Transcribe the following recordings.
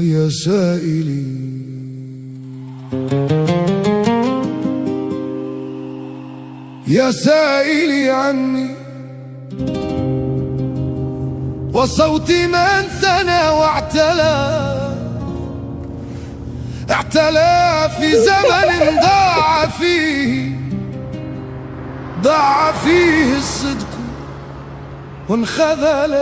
يا سائلي يا سائلي عني وصوتي من سنى واعتلى في زمن ضاع فيه الصدق وانخذل.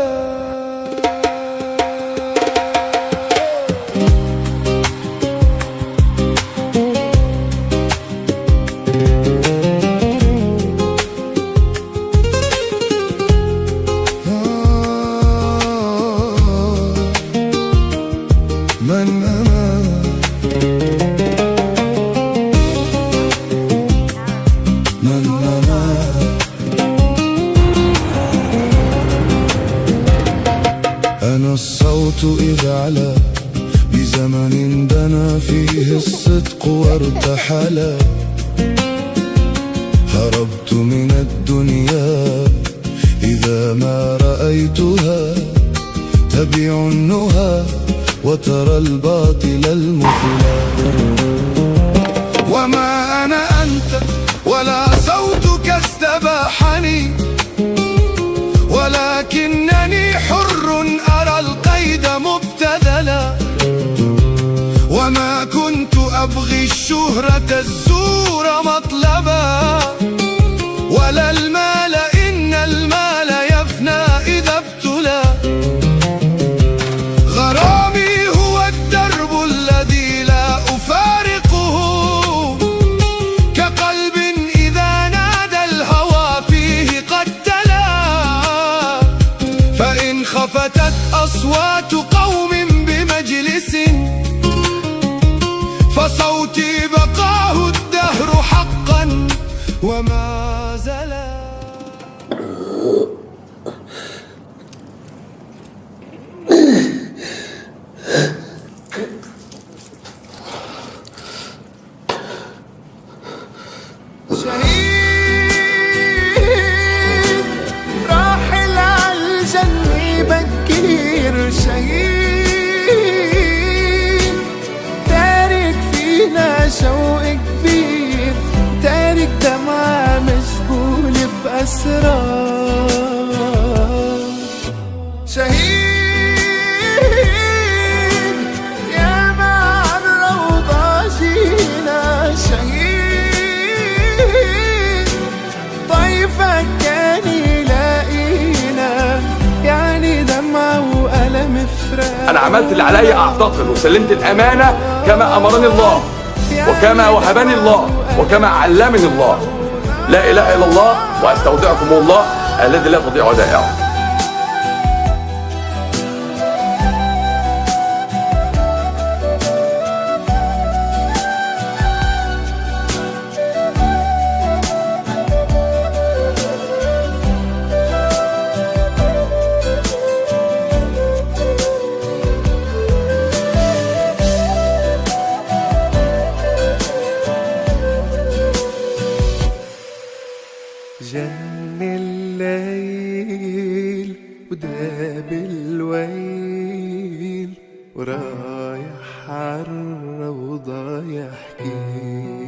أنا الصوت إذا علا بزمن دنا فيه الصدق وارتحلا، هربت من الدنيا إذا ما رأيتها تبيع النهى وترى الباطل المفلا. وما أنا أنت ولا صوتك استباحني، ولكنني حر أرى القيد مبتذلا. وما كنت أبغي الشهرة الزور مطلبا، ولا المال إن المال يفنى إذا ابتلى. غرامي هو الدرب الذي لا أفارقه، كقلب إذا نادى الهوى فيه قتلا. فإن خفتت أصوات قوم بمجلس فصوتي بقاه الدهر حقا وما زلا. شهيد راحل عالجنة بكير، شهيد تارك فينا شوق كبير، تارك دمعة مجبول بأسرار. شهيد يا ما عالروضة جينا، شهيد ضيفك كان يلاقينا، يعني دمعة وألم فراق. أنا عملت اللي عليا أعتقل، وسلمت الأمانة كما أمرني الله وكما وهبني الله وكما علمني الله. لا إله إلا الله، وأستودعكم الله الذي لا تضيع ودائعه. جن الليل وداب الويل، ورايح عالروضة يحكي